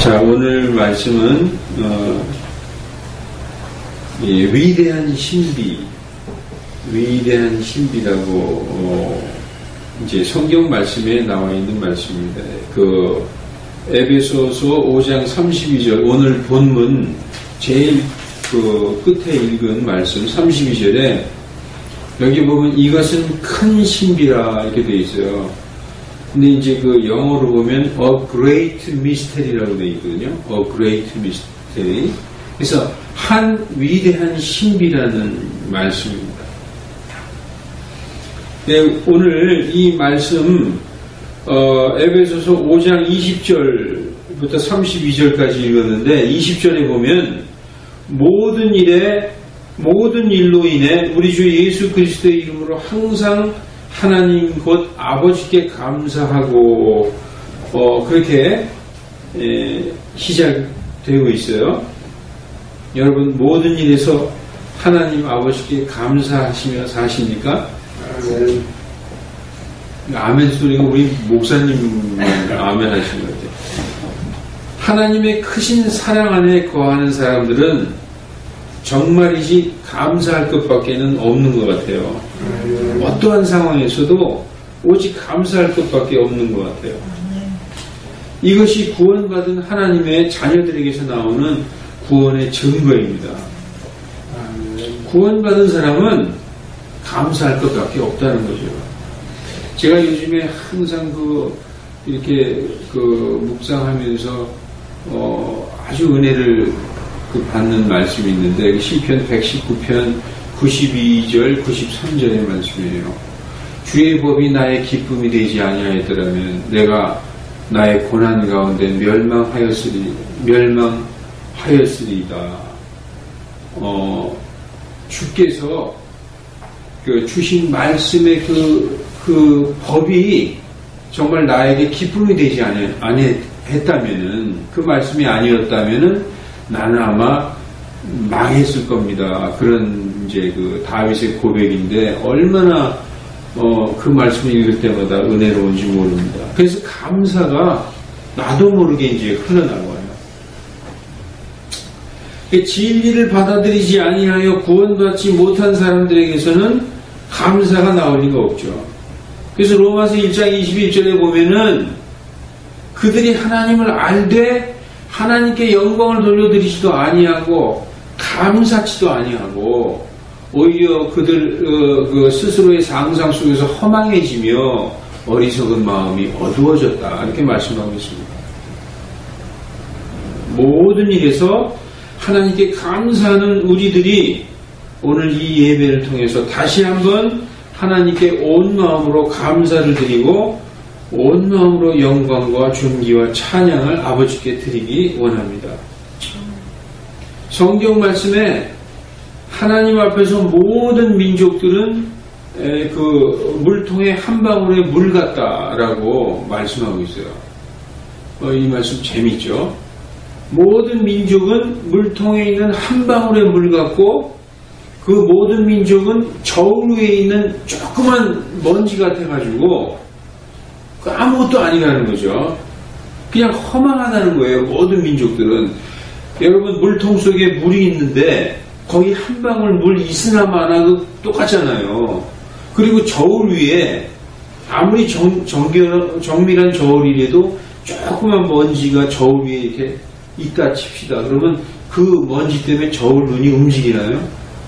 자, 오늘 말씀은 위대한 신비라고 이제 성경 말씀에 나와 있는 말씀입니다. 그 에베소서 5장 32절 오늘 본문 제일 그 끝에 읽은 말씀 32절에 여기 보면 이것은 큰 신비라 이렇게 되어 있어요. 근데 이제 그 영어로 보면 a great mystery라고 되어 있거든요. a great mystery. 그래서 한 위대한 신비라는 말씀입니다. 네, 오늘 이 말씀 에베소서 5장 20절부터 32절까지 읽었는데 20절에 보면 모든 일로 인해 우리 주 예수 그리스도의 이름으로 항상 하나님 곧 아버지께 감사하고 그렇게 시작되고 있어요. 여러분 모든 일에서 하나님 아버지께 감사하시며 사십니까? 아멘 소리가 우리 목사님 아멘 하시는 것 같아요. 하나님의 크신 사랑 안에 거하는 사람들은 정말이지 감사할 것밖에는 없는 것 같아요. 어떠한 상황에서도 오직 감사할 것밖에 없는 것 같아요. 이것이 구원받은 하나님의 자녀들에게서 나오는 구원의 증거입니다. 구원받은 사람은 감사할 것밖에 없다는 거죠. 제가 요즘에 항상 이렇게 묵상하면서 아주 은혜를 받는 말씀이 있는데 시편 119편 92절 93절의 말씀이에요. 주의 법이 나의 기쁨이 되지 아니하였더라면 내가 나의 고난 가운데 멸망하였으리이다. 주께서 주신 말씀의 그 법이 정말 나에게 기쁨이 되지 아니했다면은 그 말씀이 아니었다면은 나는 아마 망했을 겁니다. 그런 이제 다윗의 고백인데 얼마나 그 말씀을 읽을 때마다 은혜로운지 모릅니다. 그래서 감사가 나도 모르게 이제 흘러나와요. 진리를 받아들이지 아니하여 구원받지 못한 사람들에게서는 감사가 나올 리가 없죠. 그래서 로마서 1장 21절에 보면은 그들이 하나님을 알되 하나님께 영광을 돌려드리지도 아니하고 감사치도 아니하고 오히려 그들 스스로의 상상 속에서 허망해지며 어리석은 마음이 어두워졌다 이렇게 말씀하고 있습니다. 모든 일에서 하나님께 감사하는 우리들이 오늘 이 예배를 통해서 다시 한번 하나님께 온 마음으로 감사를 드리고 온 마음으로 영광과 존귀와 찬양을 아버지께 드리기 원합니다. 성경 말씀에 하나님 앞에서 모든 민족들은 그 물통에 한 방울의 물 같다라고 말씀하고 있어요. 이 말씀 재밌죠? 모든 민족은 물통에 있는 한 방울의 물 같고 그 모든 민족은 저울 위에 있는 조그만 먼지 같아가지고 아무것도 아니라는 거죠. 그냥 허망하다는 거예요. 모든 민족들은. 여러분 물통 속에 물이 있는데 거기 한 방울 물 있으나 마나도 똑같잖아요. 그리고 저울 위에 아무리 정밀한 저울이라도 조그만 먼지가 저울 위에 이렇게 있다 칩시다. 그러면 그 먼지 때문에 저울 눈이 움직이나요?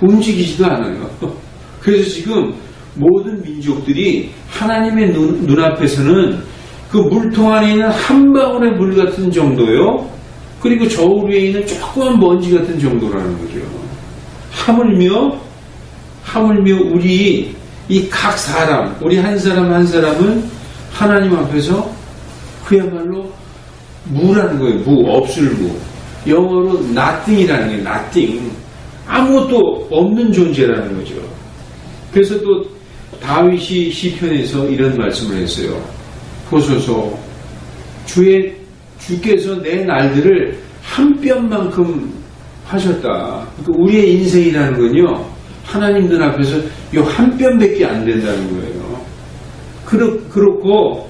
움직이지도 않아요. 그래서 지금 모든 민족들이 하나님의 눈앞에서는 그 물통 안에 있는 한 방울의 물 같은 정도요. 그리고 저울 위에 있는 조그만 먼지 같은 정도라는 거죠. 하물며 우리 이 각 사람, 우리 한 사람 한 사람은 하나님 앞에서 그야말로 무라는 거예요. 없을 무. 영어로 nothing이라는 게 nothing. 아무것도 없는 존재라는 거죠. 그래서 또 다윗이 시편에서 이런 말씀을 했어요. 보소서 주께서 내 날들을 한 뼘만큼 하셨다. 그러니까 우리의 인생이라는 건요. 하나님 눈앞에서 요 한 뼘밖에 안 된다는 거예요. 그렇고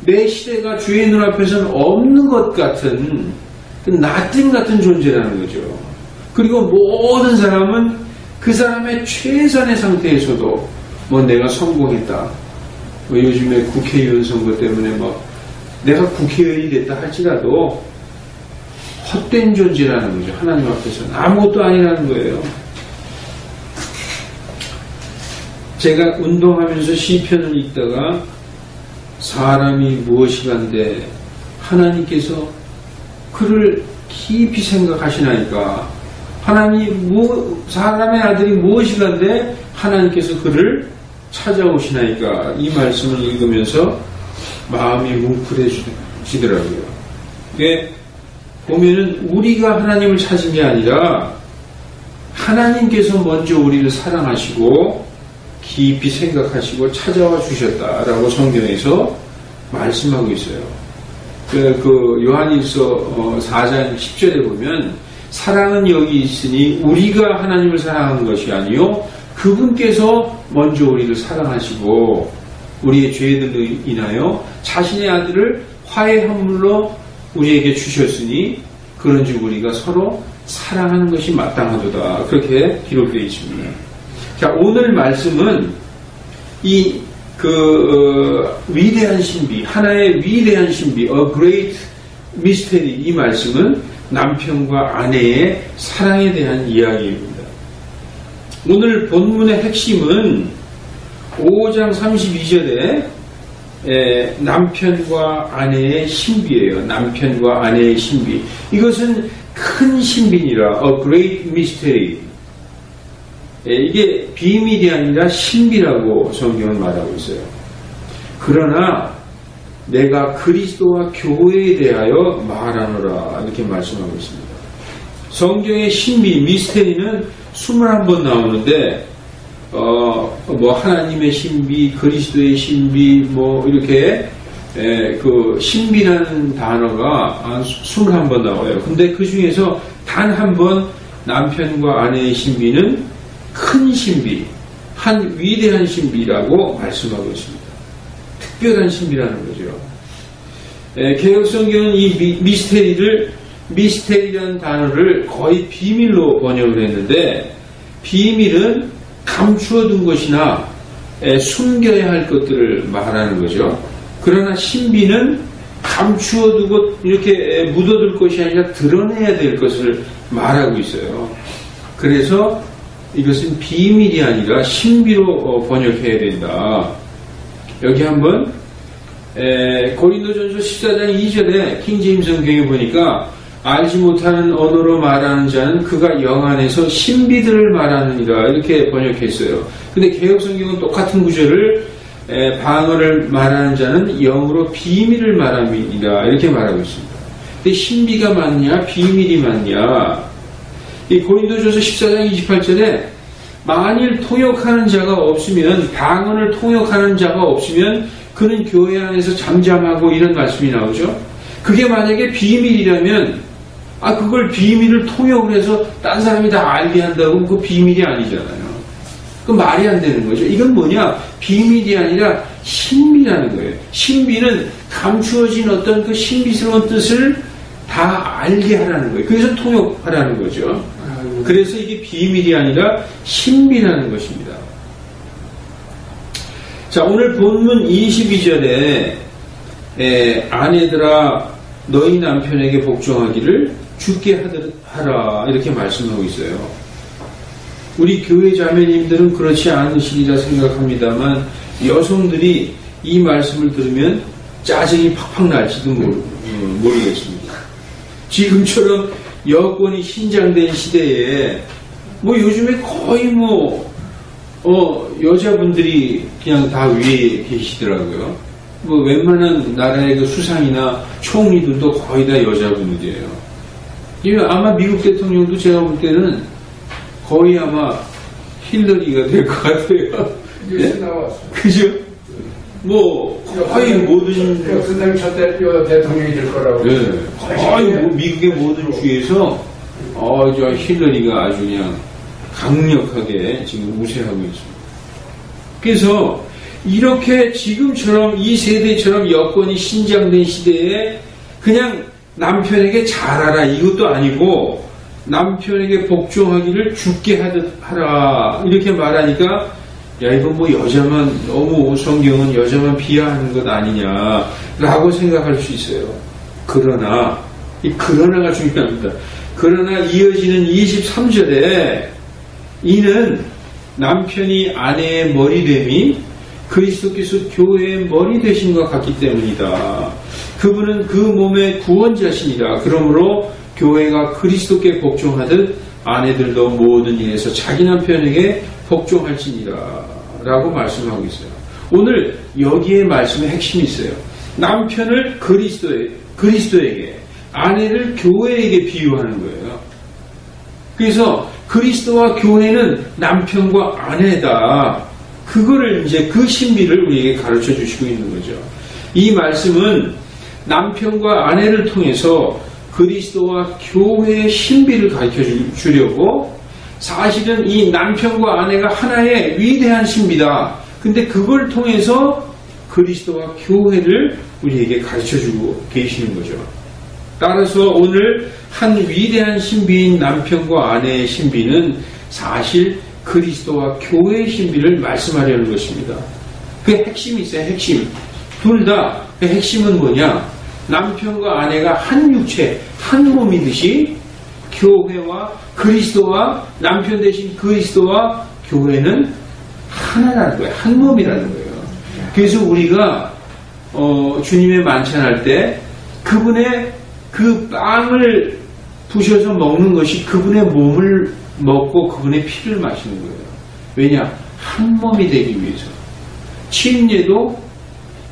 내 시대가 주의 눈앞에서는 없는 것 같은 나띵 같은 존재라는 거죠. 그리고 모든 사람은 그 사람의 최선의 상태에서도 뭐 내가 성공했다. 뭐 요즘에 국회의원 선거 때문에 막 내가 국회의원이 됐다 할지라도 헛된 존재라는 거죠. 하나님 앞에서는 아무것도 아니라는 거예요. 제가 운동하면서 시편을 읽다가 사람이 무엇이간데 하나님께서 그를 깊이 생각하시나이까 사람의 아들이 무엇이간데 하나님께서 그를 찾아오시나이까 이 말씀을 읽으면서 마음이 뭉클해지더라고요. 이게 보면은 우리가 하나님을 찾은 게 아니라 하나님께서 먼저 우리를 사랑하시고 깊이 생각하시고 찾아와 주셨다라고 성경에서 말씀하고 있어요. 그 요한일서 4장 10절에 보면 사랑은 여기 있으니 우리가 하나님을 사랑하는 것이 아니요 그분께서 먼저 우리를 사랑하시고 우리의 죄들로 인하여 자신의 아들을 화해 헌물로 우리에게 주셨으니 그런즉 우리가 서로 사랑하는 것이 마땅하도다. 그렇게 기록되어 있습니다. 자, 오늘 말씀은 위대한 신비, 하나의 위대한 신비, a great mystery, 이 말씀은 남편과 아내의 사랑에 대한 이야기입니다. 오늘 본문의 핵심은 5장 32절에 남편과 아내의 신비예요. 남편과 아내의 신비. 이것은 큰 신비니라, a great mystery. 이게 비밀이 아니라 신비라고 성경은 말하고 있어요. 그러나 내가 그리스도와 교회에 대하여 말하노라 이렇게 말씀하고 있습니다. 성경의 신비, 미스테리는 21번 나오는데 뭐 하나님의 신비, 그리스도의 신비 뭐 이렇게 그 신비라는 단어가 한 21번 나와요. 근데 그 중에서 단 한 번 남편과 아내의 신비는 큰 신비, 한 위대한 신비라고 말씀하고 있습니다. 특별한 신비라는 거죠. 개역성경은 이 미스테리라는 단어를 거의 비밀로 번역을 했는데 비밀은 감추어둔 것이나 숨겨야 할 것들을 말하는 거죠. 그러나 신비는 감추어두고 이렇게 묻어둘 것이 아니라 드러내야 될 것을 말하고 있어요. 그래서 이것은 비밀이 아니라 신비로 번역해야 된다. 여기 한번 고린도전서 14장 2절에 킹제임스 성경에 보니까 알지 못하는 언어로 말하는 자는 그가 영 안에서 신비들을 말하느니라 이렇게 번역했어요. 근데 개역성경은 똑같은 구절을 방언을 말하는 자는 영으로 비밀을 말함이니라 이렇게 말하고 있습니다. 근데 신비가 맞냐 비밀이 맞냐? 이 고린도전서 14장 28절에 만일 통역하는 자가 없으면 방언을 통역하는 자가 없으면 그는 교회 안에서 잠잠하고 이런 말씀이 나오죠. 그게 만약에 비밀이라면 그걸 비밀을 통역을 해서 딴 사람이 다 알게 한다고 그 비밀이 아니잖아요. 그 말이 안 되는 거죠. 이건 뭐냐? 비밀이 아니라 신비라는 거예요. 신비는 감추어진 어떤 그 신비스러운 뜻을 다 알게 하라는 거예요. 그래서 통역하라는 거죠. 그래서 이게 비밀이 아니라 신비라는 것입니다. 자, 오늘 본문 22절에 아내들아 너희 남편에게 복종하기를 주께 하라 이렇게 말씀하고 있어요. 우리 교회 자매님들은 그렇지 않으시리라 생각합니다만 여성들이 이 말씀을 들으면 짜증이 팍팍 날지도 모르겠습니다. 지금처럼 여권이 신장된 시대에 뭐 요즘에 거의 여자분들이 그냥 다 위에 계시더라고요. 뭐 웬만한 나라의 그 수상이나 총리들도 거의 다 여자분들이에요. 아마 미국 대통령도 제가 볼 때는 거의 아마 힐러리가 될 것 같아요. 뉴스 나왔어. 그죠? 뭐 거의 모든 역사상 첫 대통령이 될 거라고. 네. 거의 미국의 모든 주에서 저 힐러리가 아주 그냥 강력하게 지금 우세하고 있습니다. 그래서 이렇게 지금처럼 이 세대처럼 여권이 신장된 시대에 그냥 남편에게 잘하라 이것도 아니고 남편에게 복종하기를 죽게 하라 이렇게 말하니까 야 이건 뭐 여자만 너무 성경은 여자만 비하하는 것 아니냐라고 생각할 수 있어요. 그러나 이 그러나가 중요합니다. 그러나 이어지는 23절에 이는 남편이 아내의 머리됨이 그리스도께서 교회의 머리 되심과 같기 때문이다. 그분은 그 몸의 구원자시니라. 그러므로 교회가 그리스도께 복종하듯 아내들도 모든 일에서 자기 남편에게 복종할지니라 라고 말씀하고 있어요. 오늘 여기에 말씀의 핵심이 있어요. 남편을 그리스도에게 아내를 교회에게 비유하는 거예요. 그래서 그리스도와 교회는 남편과 아내다. 그거를 이제 그 신비를 우리에게 가르쳐 주시고 있는 거죠. 이 말씀은 남편과 아내를 통해서 그리스도와 교회의 신비를 가르쳐 주려고 사실은 이 남편과 아내가 하나의 위대한 신비다. 근데 그걸 통해서 그리스도와 교회를 우리에게 가르쳐 주고 계시는 거죠. 따라서 오늘 한 위대한 신비인 남편과 아내의 신비는 사실 그리스도와 교회의 신비를 말씀하려는 것입니다. 그 핵심이 있어요. 핵심. 둘 다 그 핵심은 뭐냐? 남편과 아내가 한 육체, 한 몸이듯이 교회와 그리스도와 남편 대신 그리스도와 교회는 하나라는 거예요. 한 몸이라는 거예요. 그래서 우리가 주님의 만찬할 때 그분의 그 빵을 부셔서 먹는 것이 그분의 몸을 먹고 그분의 피를 마시는 거예요. 왜냐? 한 몸이 되기 위해서. 침례도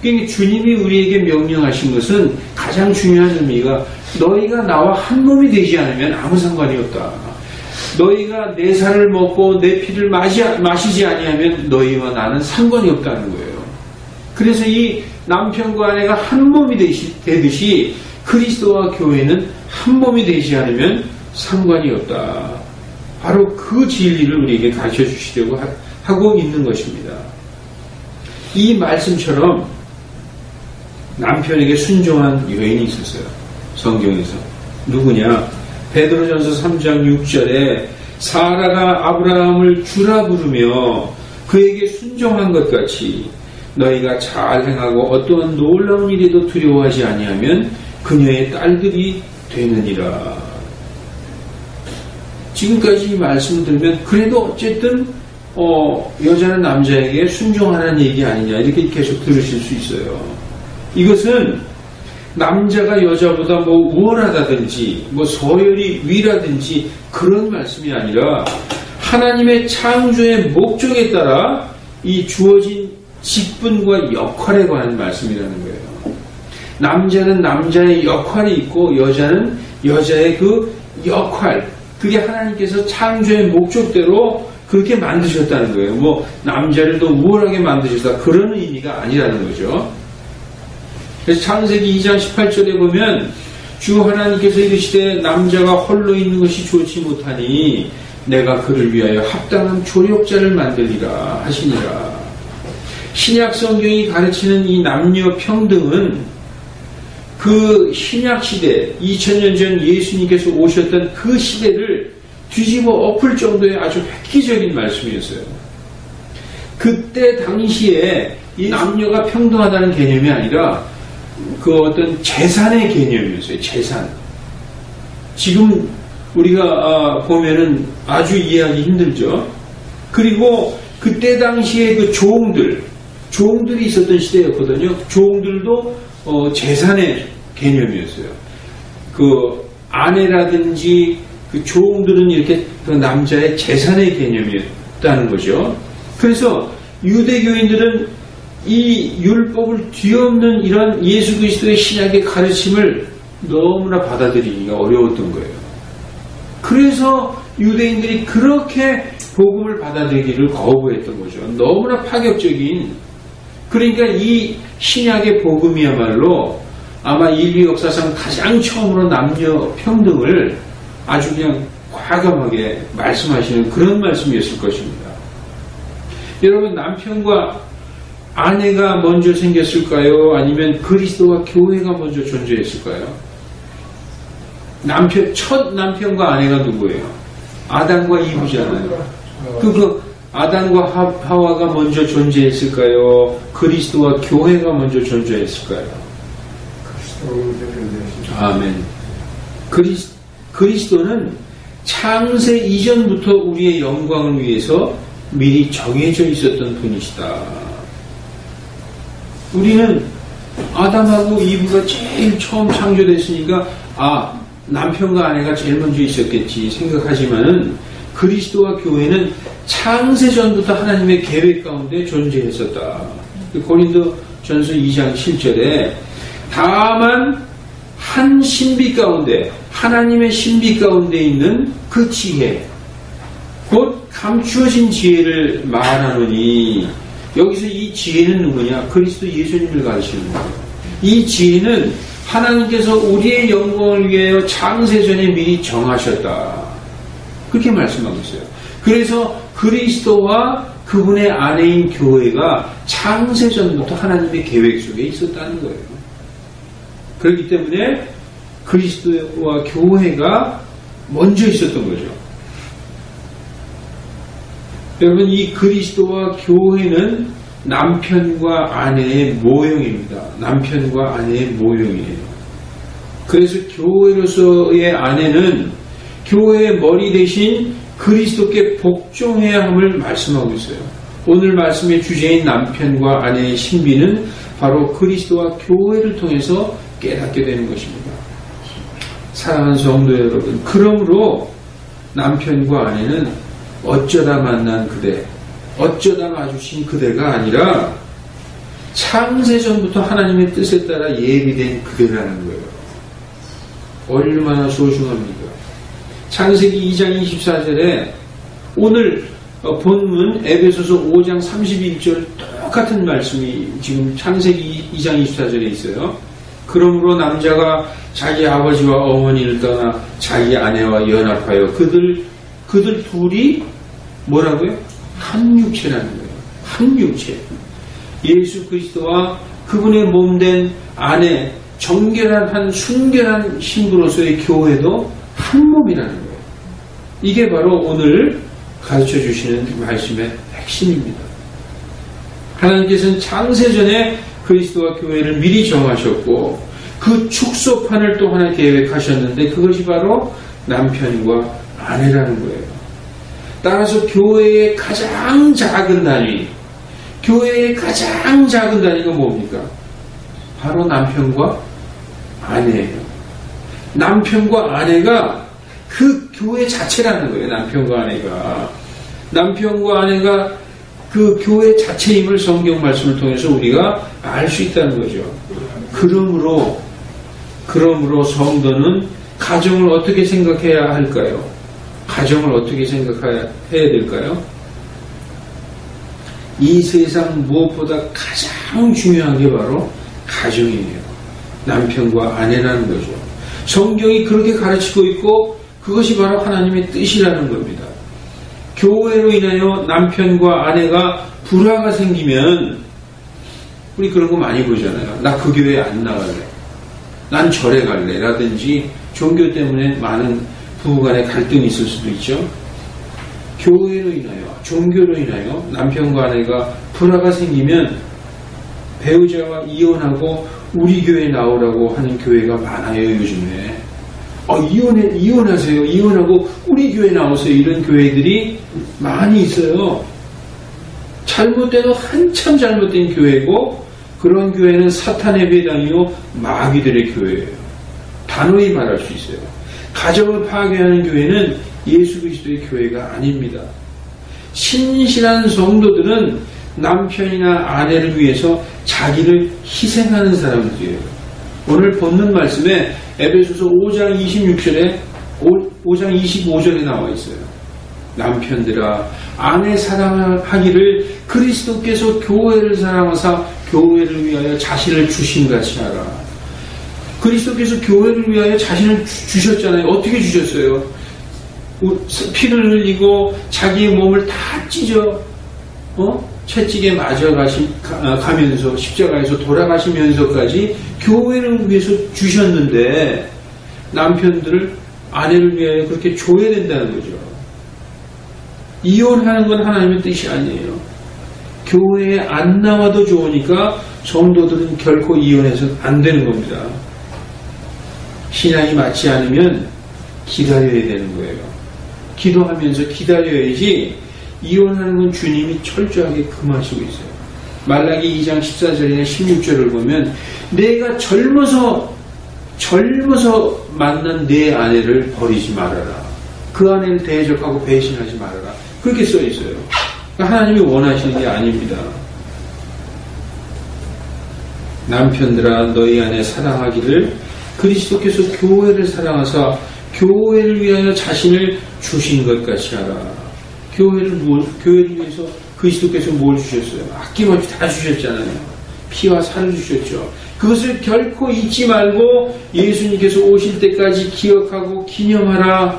주님이 우리에게 명령하신 것은 가장 중요한 의미가 너희가 나와 한 몸이 되지 않으면 아무 상관이 없다. 너희가 내 살을 먹고 내 피를 마시지 아니하면 너희와 나는 상관이 없다는 거예요. 그래서 이 남편과 아내가 한 몸이 되듯이 그리스도와 교회는 한 몸이 되지 않으면 상관이 없다. 바로 그 진리를 우리에게 가르쳐 주시려고 하고 있는 것입니다. 이 말씀처럼 남편에게 순종한 여인이 있었어요. 성경에서. 누구냐? 베드로전서 3장 6절에 사라가 아브라함을 주라 부르며 그에게 순종한 것 같이 너희가 잘 행하고 어떠한 놀라운 일에도 두려워하지 아니하면 그녀의 딸들이 되느니라. 지금까지 이 말씀을 들으면 그래도 어쨌든 여자는 남자에게 순종하라는 얘기 아니냐 이렇게 계속 들으실 수 있어요. 이것은 남자가 여자보다 뭐 우월하다든지 뭐 서열이 위라든지 그런 말씀이 아니라 하나님의 창조의 목적에 따라 이 주어진 직분과 역할에 관한 말씀이라는 거예요. 남자는 남자의 역할이 있고 여자는 여자의 그 역할, 그게 하나님께서 창조의 목적대로 그렇게 만드셨다는 거예요. 뭐 남자를 더 우월하게 만드셨다 그런 의미가 아니라는 거죠. 그래서 창세기 2장 18절에 보면 주 하나님께서 이르시되 남자가 홀로 있는 것이 좋지 못하니 내가 그를 위하여 합당한 조력자를 만들리라 하시니라. 신약 성경이 가르치는 이 남녀 평등은 그 신약 시대 2000년 전 예수님께서 오셨던 그 시대를 뒤집어 엎을 정도의 아주 획기적인 말씀이었어요. 그때 당시에 이 남녀가 평등하다는 개념이 아니라 그 어떤 재산의 개념이었어요. 재산. 지금 우리가 보면은 아주 이해하기 힘들죠. 그리고 그때 당시에 그 조ong들이 있었던 시대였거든요. 조ong들도 재산의 개념이었어요. 그 아내라든지 그 조ong들은 이렇게 그 남자의 재산의 개념이었다는 거죠. 그래서 유대교인들은 이 율법을 뒤엎는 이런 예수 그리스도의 신약의 가르침을 너무나 받아들이기가 어려웠던 거예요. 그래서 유대인들이 그렇게 복음을 받아들이기를 거부했던 거죠. 너무나 파격적인. 그러니까 이 신약의 복음이야말로 아마 인류 역사상 가장 처음으로 남녀 평등을 아주 그냥 과감하게 말씀하시는 그런 말씀이었을 것입니다. 여러분, 남편과 아내가 먼저 생겼을까요? 아니면 그리스도와 교회가 먼저 존재했을까요? 첫 남편과 아내가 누구예요? 아담과 이브잖아요. 그 아담과 하와가 먼저 존재했을까요? 그리스도와 교회가 먼저 존재했을까요? 아멘. 그리스도는 창세 이전부터 우리의 영광을 위해서 미리 정해져 있었던 분이시다. 우리는 아담하고 이브가 제일 처음 창조됐으니까 남편과 아내가 제일 먼저 있었겠지 생각하지만은 그리스도와 교회는 창세 전부터 하나님의 계획 가운데 존재했었다. 고린도전서 2장 7절에 다만 한 신비 가운데, 하나님의 신비 가운데 있는 그 지혜, 곧 감추어진 지혜를 말하노니, 여기서 이 지혜는 누구냐? 그리스도 예수님을 가르치는 거예요. 이 지혜는 하나님께서 우리의 영광을 위하여 창세전에 미리 정하셨다. 그렇게 말씀하고 있어요. 그래서 그리스도와 그분의 아내인 교회가 창세전부터 하나님의 계획 속에 있었다는 거예요. 그렇기 때문에 그리스도와 교회가 먼저 있었던 거죠. 여러분, 이 그리스도와 교회는 남편과 아내의 모형입니다. 남편과 아내의 모형이에요. 그래서 교회로서의 아내는 교회의 머리 대신 그리스도께 복종해야 함을 말씀하고 있어요. 오늘 말씀의 주제인 남편과 아내의 신비는 바로 그리스도와 교회를 통해서 깨닫게 되는 것입니다. 사랑하는 성도 여러분, 그러므로 남편과 아내는 어쩌다 만난 그대, 어쩌다 마주친 그대가 아니라 창세전부터 하나님의 뜻에 따라 예비된 그대라는 거예요. 얼마나 소중합니까? 창세기 2장 24절에 오늘 본문 에베소서 5장 31절 똑같은 말씀이 지금 창세기 2장 24절에 있어요. 그러므로 남자가 자기 아버지와 어머니를 떠나 자기 아내와 연합하여 그들 둘이 뭐라고요? 한 육체라는 거예요. 한 육체. 예수 그리스도와 그분의 몸된 아내, 정결한 한 순결한 신부로서의 교회도 한 몸이라는 거예요. 이게 바로 오늘 가르쳐 주시는 말씀의 핵심입니다. 하나님께서는 창세전에 그리스도와 교회를 미리 정하셨고 그 축소판을 또 하나 계획하셨는데 그것이 바로 남편과 아내라는 거예요. 따라서 교회의 가장 작은 단위, 교회의 가장 작은 단위가 뭡니까? 바로 남편과 아내예요. 남편과 아내가 그 교회 자체라는 거예요. 남편과 아내가 그 교회 자체임을 성경 말씀을 통해서 우리가 알 수 있다는 거죠. 그러므로 성도는 가정을 어떻게 생각해야 할까요? 가정을 어떻게 생각해야 될까요? 이 세상 무엇보다 가장 중요한 게 바로 가정이에요. 남편과 아내라는 거죠. 성경이 그렇게 가르치고 있고 그것이 바로 하나님의 뜻이라는 겁니다. 교회로 인하여 남편과 아내가 불화가 생기면 우리 그런 거 많이 보잖아요. 나 그 교회 안 나갈래. 난 절에 갈래. 라든지 종교 때문에 많은 부부간의 갈등이 있을 수도 있죠. 교회로 인하여, 종교로 인하여 남편과 아내가 불화가 생기면 배우자와 이혼하고 우리 교회에 나오라고 하는 교회가 많아요, 요즘에. 이혼하세요. 이혼하고 우리 교회에 나오세요. 이런 교회들이 많이 있어요. 잘못돼도 한참 잘못된 교회고 그런 교회는 사탄의 배당이요 마귀들의 교회예요. 단호히 말할 수 있어요. 가정을 파괴하는 교회는 예수 그리스도의 교회가 아닙니다. 신실한 성도들은 남편이나 아내를 위해서 자기를 희생하는 사람들이에요. 오늘 본문 말씀에 에베소서 5장 26절에 5장 25절에 나와 있어요. 남편들아 아내 사랑하기를 그리스도께서 교회를 사랑하사 교회를 위하여 자신을 주신같이 하라. 그리스도께서 교회를 위하여 자신을 주셨잖아요. 어떻게 주셨어요? 피를 흘리고 자기의 몸을 다 찢어 채찍에 가면서 십자가에서 돌아가시면서까지 교회를 위해서 주셨는데 남편들을 아내를 위하여 그렇게 줘야 된다는 거죠. 이혼하는 건 하나님의 뜻이 아니에요. 교회에 안 나와도 좋으니까 성도들은 결코 이혼해서는 안 되는 겁니다. 신앙이 맞지 않으면 기다려야 되는 거예요. 기도하면서 기다려야지. 이혼하는 건 주님이 철저하게 금하시고 있어요. 말라기 2장 14절이나 16절을 보면 내가 젊어서 만난 내 아내를 버리지 말아라. 그 아내를 대적하고 배신하지 말아라. 그렇게 써 있어요. 그러니까 하나님이 원하시는 게 아닙니다. 남편들아 너희 아내 사랑하기를 그리스도께서 교회를 사랑하사 교회를 위하여 자신을 주신 것 같이 하라. 교회를 위해서 그리스도께서 뭘 주셨어요? 아낌없이 다 주셨잖아요. 피와 살을 주셨죠. 그것을 결코 잊지 말고 예수님께서 오실 때까지 기억하고 기념하라.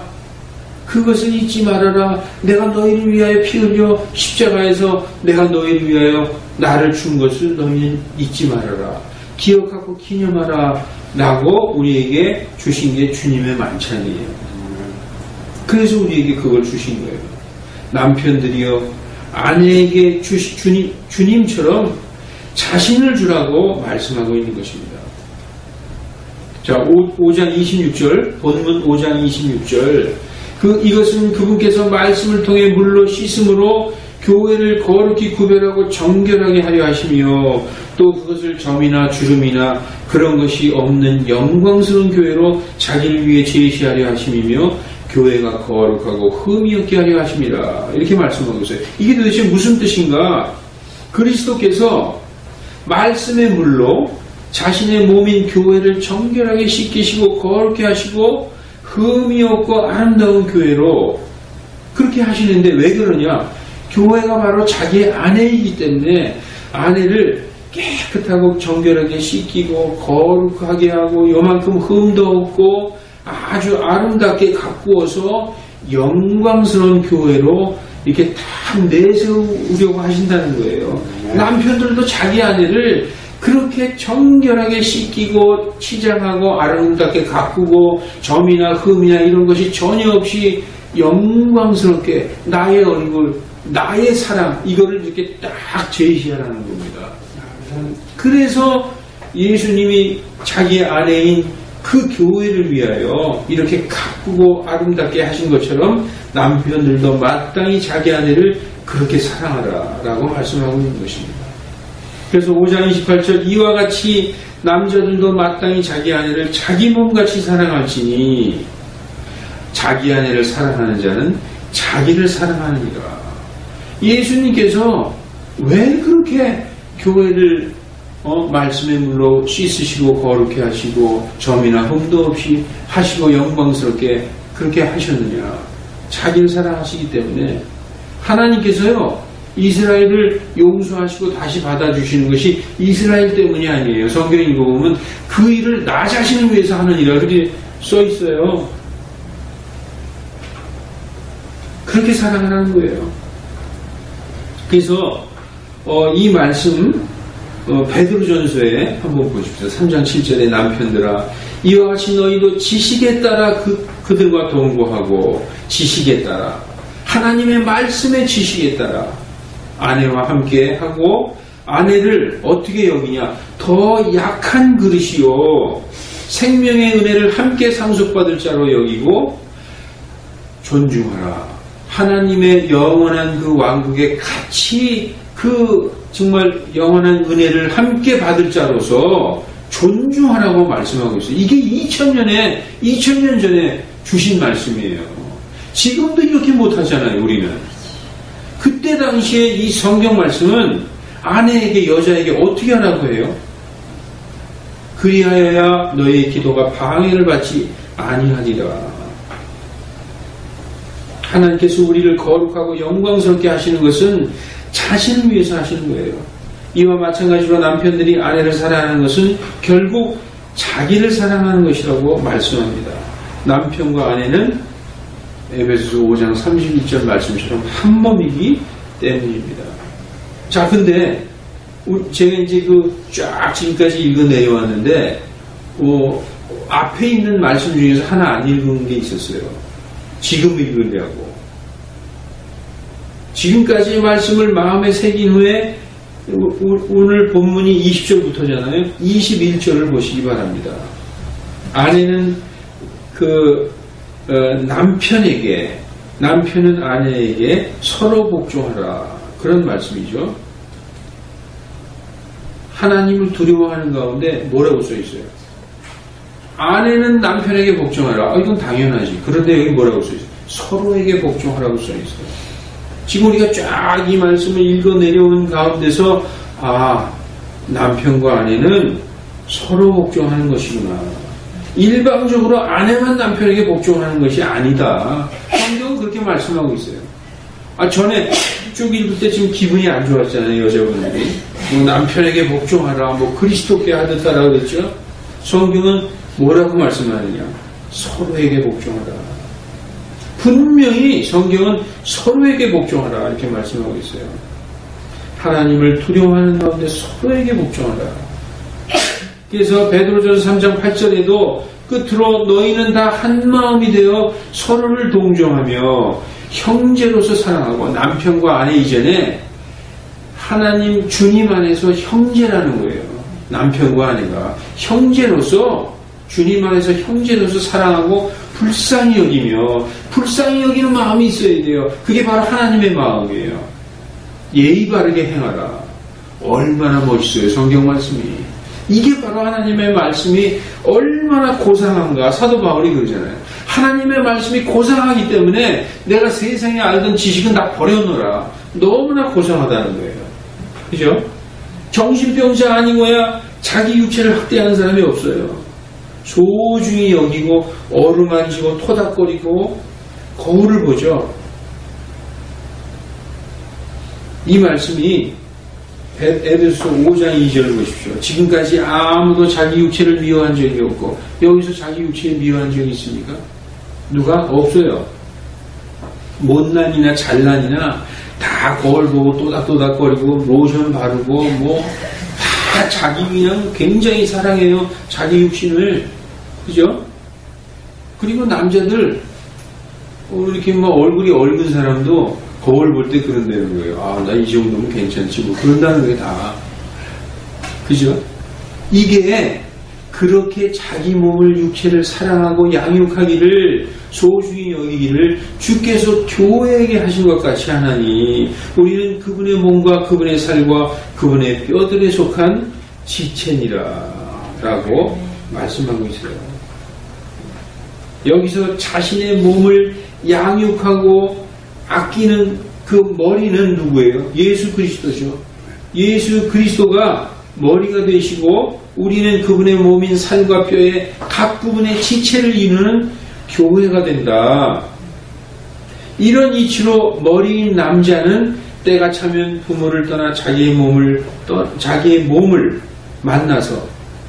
그것을 잊지 말아라. 내가 너희를 위하여 피 흘려 십자가에서 내가 너희를 위하여 나를 준 것을 너희는 잊지 말아라. 기억하고 기념하라. 라고 우리에게 주신 게 주님의 만찬이에요. 그래서 우리에게 그걸 주신 거예요. 남편들이여 아내에게 주님처럼 자신을 주라고 말씀하고 있는 것입니다. 자, 5장 26절, 본문 5장 26절. 이것은 그분께서 말씀을 통해 물로 씻음으로 교회를 거룩히 구별하고 정결하게 하려 하시며 또 그것을 점이나 주름이나 그런 것이 없는 영광스러운 교회로 자기를 위해 제시하려 하심이며 교회가 거룩하고 흠이 없게 하려 하심이라. 이렇게 말씀하고 있어요. 이게 도대체 무슨 뜻인가? 그리스도께서 말씀의 물로 자신의 몸인 교회를 정결하게 씻기시고 거룩게 하시고 흠이 없고 아름다운 교회로 그렇게 하시는데 왜 그러냐? 교회가 바로 자기의 아내이기 때문에 아내를 깨끗하고 정결하게 씻기고 거룩하게 하고 요만큼 흠도 없고 아주 아름답게 가꾸어서 영광스러운 교회로 이렇게 딱 내세우려고 하신다는 거예요. 남편들도 자기 아내를 그렇게 정결하게 씻기고 치장하고 아름답게 가꾸고 점이나 흠이나 이런 것이 전혀 없이 영광스럽게 나의 얼굴, 나의 사랑 이거를 이렇게 딱 제시하라는 겁니다. 그래서 예수님이 자기의 아내인 그 교회를 위하여 이렇게 가꾸고 아름답게 하신 것처럼 남편들도 마땅히 자기 아내를 그렇게 사랑하라 라고 말씀하고 있는 것입니다. 그래서 5장 28절 이와 같이 남자들도 마땅히 자기 아내를 자기 몸같이 사랑할지니 자기 아내를 사랑하는 자는 자기를 사랑하느니라. 예수님께서 왜 그렇게 교회를 말씀의 물로 씻으시고 거룩해 하시고 점이나 흠도 없이 하시고 영광스럽게 그렇게 하셨느냐? 자기를 사랑하시기 때문에. 하나님께서요 이스라엘을 용서하시고 다시 받아주시는 것이 이스라엘 때문이 아니에요. 성경 읽어보면 그 일을 나 자신을 위해서 하느니라 그렇게 써 있어요. 그렇게 사랑하는 거예요. 그래서 이 말씀 베드로전서에 한번 보십시오. 3장 7절에 남편들아 이와 같이 너희도 지식에 따라 그들과 동거하고 지식에 따라 하나님의 말씀의 지식에 따라 아내와 함께 하고 아내를 어떻게 여기냐 더 약한 그릇이요 생명의 은혜를 함께 상속받을 자로 여기고 존중하라. 하나님의 영원한 그 왕국에 같이 그 정말 영원한 은혜를 함께 받을 자로서 존중하라고 말씀하고 있어요. 이게 2000년 전에 주신 말씀이에요. 지금도 이렇게 못하잖아요. 우리는. 그때 당시에 이 성경 말씀은 아내에게 여자에게 어떻게 하라고 해요? 그리하여야 너희의 기도가 방해를 받지 아니하리라. 하나님께서 우리를 거룩하고 영광스럽게 하시는 것은 자신을 위해서 하시는 거예요. 이와 마찬가지로 남편들이 아내를 사랑하는 것은 결국 자기를 사랑하는 것이라고 말씀합니다. 남편과 아내는 에베소서 5장 31절 말씀처럼 한 몸이기 때문입니다. 자, 근데 제가 이제 쫙 지금까지 읽어 내려왔는데 앞에 있는 말씀 중에서 하나 안 읽은 게 있었어요. 지금 읽으려고. 지금까지 말씀을 마음에 새긴 후에 오늘 본문이 20절부터잖아요. 21절을 보시기 바랍니다. 아내는 남편은 아내에게 서로 복종하라. 그런 말씀이죠. 하나님을 두려워하는 가운데 뭐라고 써 있어요? 아내는 남편에게 복종하라. 이건 당연하지. 그런데 여기 뭐라고 써 있어요? 서로에게 복종하라고 써 있어요. 지금 우리가 쫙 이 말씀을 읽어 내려온 가운데서 남편과 아내는 서로 복종하는 것이구나. 일방적으로 아내만 남편에게 복종하는 것이 아니다. 성경은 그렇게 말씀하고 있어요. 전에 쭉 읽을 때 지금 기분이 안 좋았잖아요. 여자분들이. 남편에게 복종하라. 그리스도께 하듯 하라 그랬죠. 성경은 뭐라고 말씀하느냐. 서로에게 복종하라. 분명히 성경은 서로에게 복종하라 이렇게 말씀하고 있어요. 하나님을 두려워하는 가운데 서로에게 복종하라. 그래서 베드로전서 3장 8절에도 끝으로 너희는 다 한마음이 되어 서로를 동정하며 형제로서 사랑하고, 남편과 아내 이전에 하나님 주님 안에서 형제라는 거예요. 남편과 아내가 형제로서, 주님 안에서 형제로서 사랑하고 불쌍히 여기며, 불쌍히 여기는 마음이 있어야 돼요. 그게 바로 하나님의 마음이에요. 예의 바르게 행하라. 얼마나 멋있어요, 성경 말씀이. 이게 바로 하나님의 말씀이 얼마나 고상한가. 사도 바울이 그러잖아요. 하나님의 말씀이 고상하기 때문에 내가 세상에 알던 지식은 다 버려놓으라. 너무나 고상하다는 거예요. 그죠? 정신병자 아니고야 자기 육체를 학대하는 사람이 없어요. 소중히 여기고 어루만지고 토닥거리고 거울을 보죠. 이 말씀이 에베소 5장 2절을 보십시오. 지금까지 아무도 자기 육체를 미워한 적이 없고, 여기서 자기 육체에 미워한 적이 있습니까? 누가? 없어요. 못난이나 잘난이나 다 거울 보고 또닥또닥거리고 로션 바르고 다 자기 그냥 굉장히 사랑해요. 자기 육신을. 그죠? 그리고 남자들 이렇게 얼굴이 얼근 사람도 거울 볼 때 그런다는 거예요. 나 이 정도면 괜찮지. 그런다는 게 다. 그죠? 이게 그렇게 자기 몸을, 육체를 사랑하고 양육하기를, 소중히 여기기를 주께서 교회에게 하신 것 같이 하나니, 우리는 그분의 몸과 그분의 살과 그분의 뼈들에 속한 지체니라 라고 말씀하고 있어요. 여기서 자신의 몸을 양육하고 아끼는 그 머리는 누구예요? 예수 그리스도죠. 예수 그리스도가 머리가 되시고, 우리는 그분의 몸인 살과 뼈의 각 부분의 지체를 이루는 교회가 된다. 이런 이치로 머리인 남자는 때가 차면 부모를 떠나 자기의 몸을 만나서,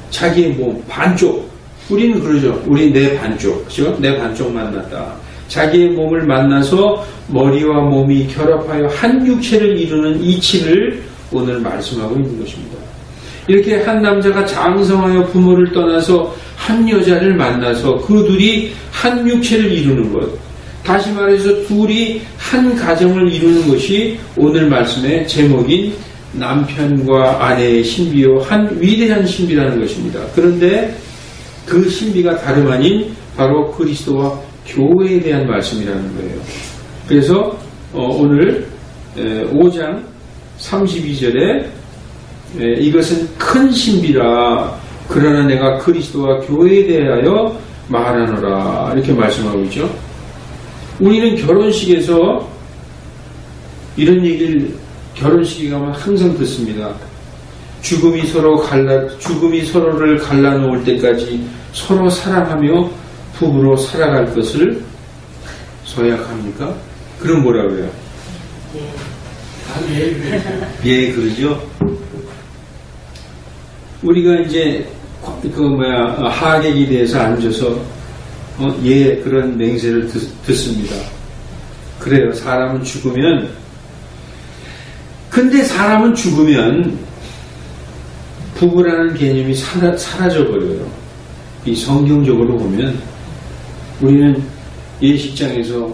자기의 몸 반쪽, 우리는 그러죠. 우리 내 반쪽, 그죠? 내 반쪽 만났다. 자기의 몸을 만나서 머리와 몸이 결합하여 한 육체를 이루는 이치를 오늘 말씀하고 있는 것입니다. 이렇게 한 남자가 장성하여 부모를 떠나서 한 여자를 만나서 그 둘이 한 육체를 이루는 것, 다시 말해서 둘이 한 가정을 이루는 것이 오늘 말씀의 제목인 남편과 아내의 신비요 한 위대한 신비라는 것입니다. 그런데 그 신비가 다름 아닌 바로 그리스도와 교회에 대한 말씀이라는 거예요. 그래서 오늘 5장 32절에 이것은 큰 신비라, 그러나 내가 그리스도와 교회에 대하여 말하노라 이렇게 말씀하고 있죠. 우리는 결혼식에서 이런 얘기를 결혼식에 가면 항상 듣습니다. 죽음이 서로를 갈라놓을 때까지 서로 사랑하며 부부로 살아갈 것을 서약합니까? 그럼 뭐라고요? 예, 그러죠. 우리가 이제 하객에 대해서 앉아서 그런 맹세를 듣습니다. 그래요. 근데 사람은 죽으면 부부라는 개념이 사라져버려요. 이 성경적으로 보면 우리는 예식장에서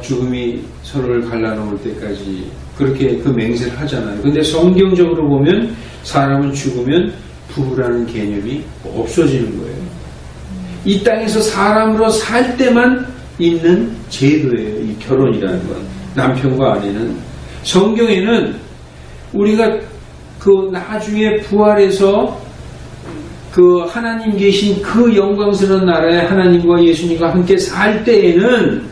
죽음이 서로를 갈라놓을 때까지 그렇게 그 맹세를 하잖아요. 근데 성경적으로 보면 사람은 죽으면 부부라는 개념이 없어지는 거예요. 이 땅에서 사람으로 살 때만 있는 제도예요. 이 결혼이라는 건. 남편과 아내는. 성경에는 우리가 그 나중에 부활해서 그 하나님 계신 그 영광스러운 나라에 하나님과 예수님과 함께 살 때에는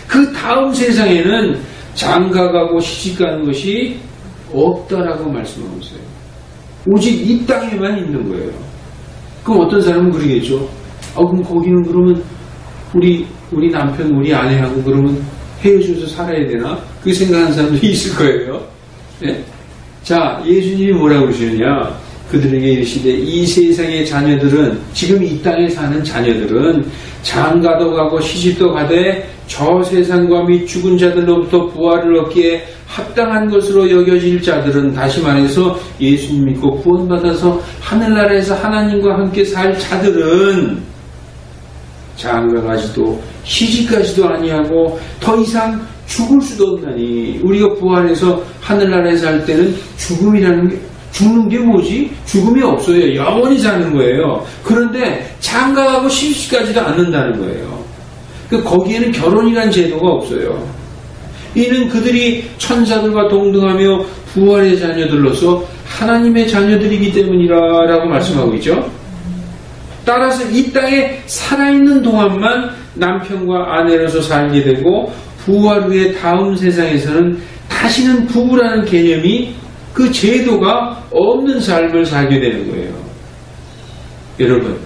그 다음 세상에는 장가가고 시집가는 것이 없다라고 말씀하고 있어요. 오직 이 땅에만 있는 거예요. 그럼 어떤 사람은 그러겠죠. 그럼 거기는 그러면 우리 남편, 우리 아내하고 그러면 헤어져서 살아야 되나? 그 생각하는 사람도 있을 거예요. 네? 자, 예수님이 뭐라고 그러시느냐? 그들에게 이르시되 이 세상의 자녀들은, 지금 이 땅에 사는 자녀들은 장가도 가고 시집도 가되 저 세상과 및 죽은 자들로부터 부활을 얻기에 합당한 것으로 여겨질 자들은, 다시 말해서 예수님 믿고 구원받아서 하늘나라에서 하나님과 함께 살 자들은 장가가지도 시집가지도 아니하고 더 이상 죽을 수도 없나니. 우리가 부활해서 하늘나라에서 살 때는 죽는 게 뭐지? 죽음이 없어요. 영원히 사는 거예요. 그런데 장가가고 시집가지도 않는다는 거예요. 거기에는 결혼이라는 제도가 없어요. 이는 그들이 천사들과 동등하며 부활의 자녀들로서 하나님의 자녀들이기 때문이라 라고 말씀하고 있죠. 따라서 이 땅에 살아있는 동안만 남편과 아내로서 살게 되고, 부활 후에 다음 세상에서는 다시는 부부라는 개념이, 그 제도가 없는 삶을 살게 되는 거예요. 여러분,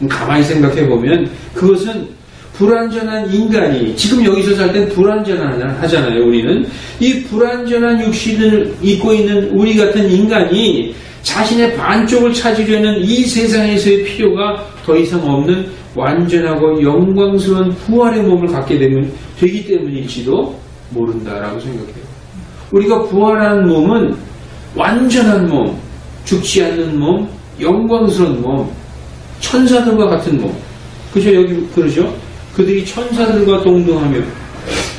가만히 생각해 보면 그것은 불완전한 인간이, 지금 여기서 살 땐 불완전하잖아요. 우리는 이 불완전한 육신을 입고 있는 우리 같은 인간이 자신의 반쪽을 찾으려는 이 세상에서의 필요가 더 이상 없는 완전하고 영광스러운 부활의 몸을 갖게 되기 때문일지도 모른다라고 생각해요. 우리가 부활하는 몸은 완전한 몸, 죽지 않는 몸, 영광스러운 몸, 천사들과 같은 몸. 그죠? 여기 그러죠? 그들이 천사들과 동등하며.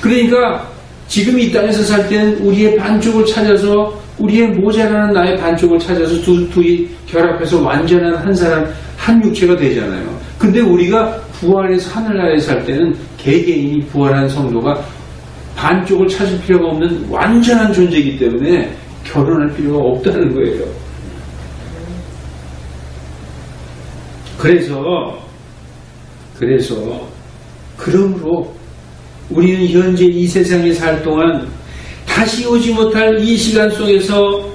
그러니까 지금 이 땅에서 살 때는 우리의 반쪽을 찾아서, 우리의 모자라는 나의 반쪽을 찾아서 둘이 결합해서 완전한 한 사람, 한 육체가 되잖아요. 근데 우리가 부활해서 하늘나라에 살 때는 개개인이, 부활한 성도가 반쪽을 찾을 필요가 없는 완전한 존재이기 때문에 결혼할 필요가 없다는 거예요. 그러므로 우리는 현재 이 세상에 살 동안 다시 오지 못할 이 시간 속에서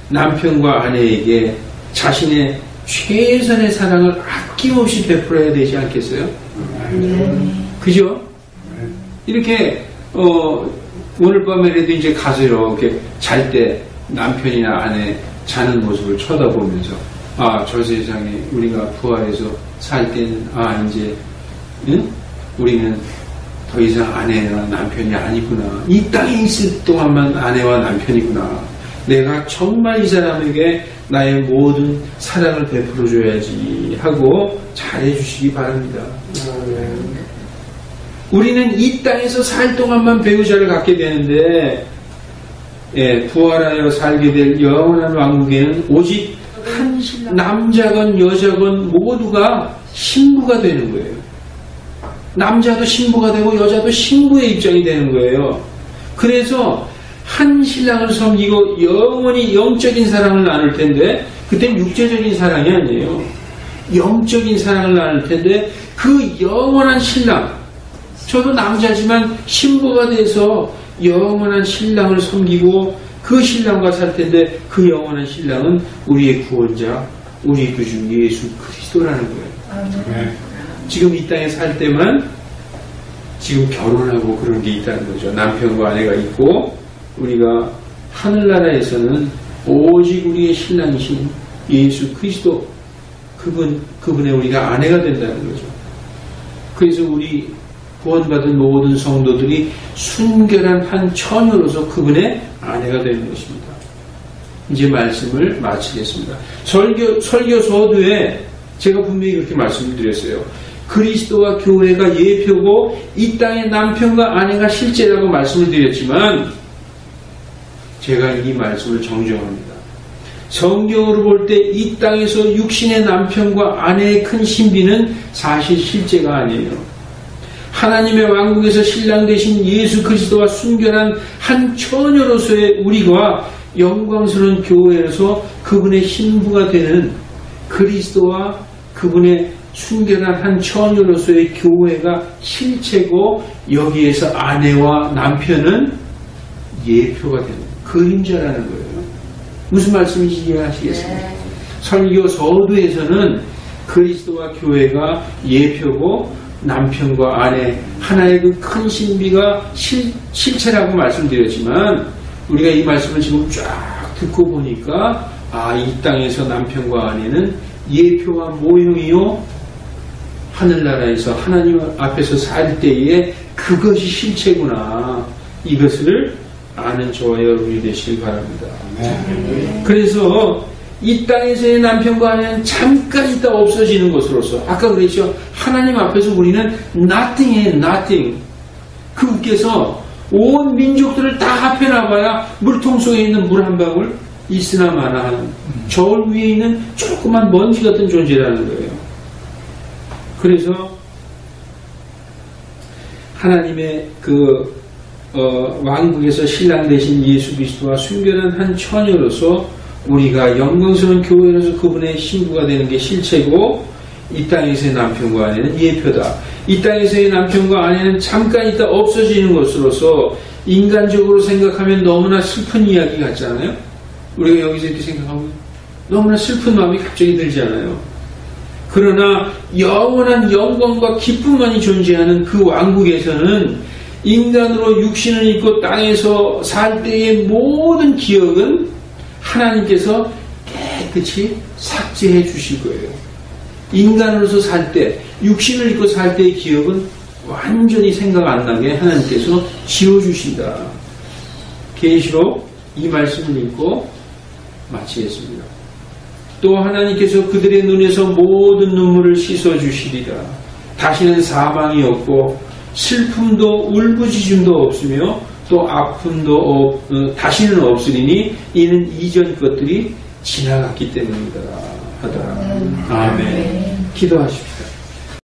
남편과 아내에게 자신의 최선의 사랑을 아낌없이 베풀어야 되지 않겠어요? 그죠? 이렇게 오늘 밤에라도 이제 가서 이렇게 잘 때 남편이나 아내 자는 모습을 쳐다보면서, 저 세상에 우리가 부활해서 살 때는 이제 우리는 더 이상 아내나 남편이 아니구나. 이 땅에 있을 동안만 아내와 남편이구나. 내가 정말 이 사람에게 나의 모든 사랑을 베풀어줘야지 하고 잘해주시기 바랍니다. 우리는 이 땅에서 살 동안만 배우자를 갖게 되는데, 부활하여 살게 될 영원한 왕국에는 오직 한 남자건 여자건 모두가 신부가 되는 거예요. 남자도 신부가 되고 여자도 신부의 입장이 되는 거예요. 그래서 한 신랑을 섬기고 영원히 영적인 사랑을 나눌 텐데, 그땐 육체적인 사랑이 아니에요. 영적인 사랑을 나눌 텐데, 그 영원한 신랑, 저도 남자지만 신부가 돼서 영원한 신랑을 섬기고 그 신랑과 살 텐데, 그 영원한 신랑은 우리의 구원자, 우리 구주 예수 그리스도라는 거예요. 지금 이 땅에 살 때만 지금 결혼하고 그런 게 있다는 거죠. 남편과 아내가 있고, 우리가 하늘나라에서는 오직 우리의 신랑이신 예수 그리스도, 그분의 우리가 아내가 된다는 거죠. 그래서 우리 구원받은 모든 성도들이 순결한 한 처녀로서 그분의 아내가 되는 것입니다. 이제 말씀을 마치겠습니다. 설교 서두에 제가 분명히 그렇게 말씀을 드렸어요. 그리스도와 교회가 예표고 이 땅의 남편과 아내가 실제라고 말씀을 드렸지만 제가 이 말씀을 정정합니다. 성경으로 볼 때 이 땅에서 육신의 남편과 아내의 큰 신비는 사실 실제가 아니에요. 하나님의 왕국에서 신랑 되신 예수 그리스도와 순결한 한 처녀로서의 우리가 영광스러운 교회에서 그분의 신부가 되는 그리스도와 그분의 순결한 한 처녀로서의 교회가 실체고 여기에서 아내와 남편은 예표가 되는 그림자라는 거예요. 무슨 말씀인지 이해하시겠습니까? 설교 서두에서는 그리스도와 교회가 예표고 남편과 아내 하나의 그 큰 신비가 실체라고 말씀드렸지만 우리가 이 말씀을 지금 쫙 듣고 보니까 이 땅에서 남편과 아내는 예표와 모형이요 하늘나라에서 하나님 앞에서 살 때에 그것이 실체구나. 이것을 아는 저와 여러분이 되시길 바랍니다. 그래서 이 땅에서의 남편과 아내는 잠깐 있다 없어지는 것으로서 아까 그랬죠. 하나님 앞에서 우리는 nothing이에요. nothing. 그분께서 온 민족들을 다 합해놔봐야 물통 속에 있는 물 한 방울 있으나 마나 하는 저울 위에 있는 조그만 먼지 같은 존재라는 거예요. 그래서 하나님의 왕국에서 신랑 되신 예수 그리스도와 순결한 한 처녀로서 우리가 영광스러운 교회로서 그분의 신부가 되는 게 실체고 이 땅에서의 남편과 아내는 예표다. 이 땅에서의 남편과 아내는 잠깐 있다 없어지는 것으로서 인간적으로 생각하면 너무나 슬픈 이야기 같잖아요. 우리가 여기서 이렇게 생각하면 너무나 슬픈 마음이 갑자기 들지 않아요. 그러나 영원한 영광과 기쁨만이 존재하는 그 왕국에서는 인간으로 육신을 입고 땅에서 살 때의 모든 기억은 하나님께서 깨끗이 삭제해 주실 거예요. 인간으로서 살 때, 육신을 입고 살 때의 기억은 완전히 생각 안 나게 하나님께서 지워주신다. 계시록 이 말씀을 읽고 마치겠습니다. 또 하나님께서 그들의 눈에서 모든 눈물을 씻어주시리라. 다시는 사망이 없고 슬픔도 울부짖음도 없으며 또 아픔도 다시는 없으리니 이는 이전 것들이 지나갔기 때문이다 하더라. 아멘. 기도하십시다.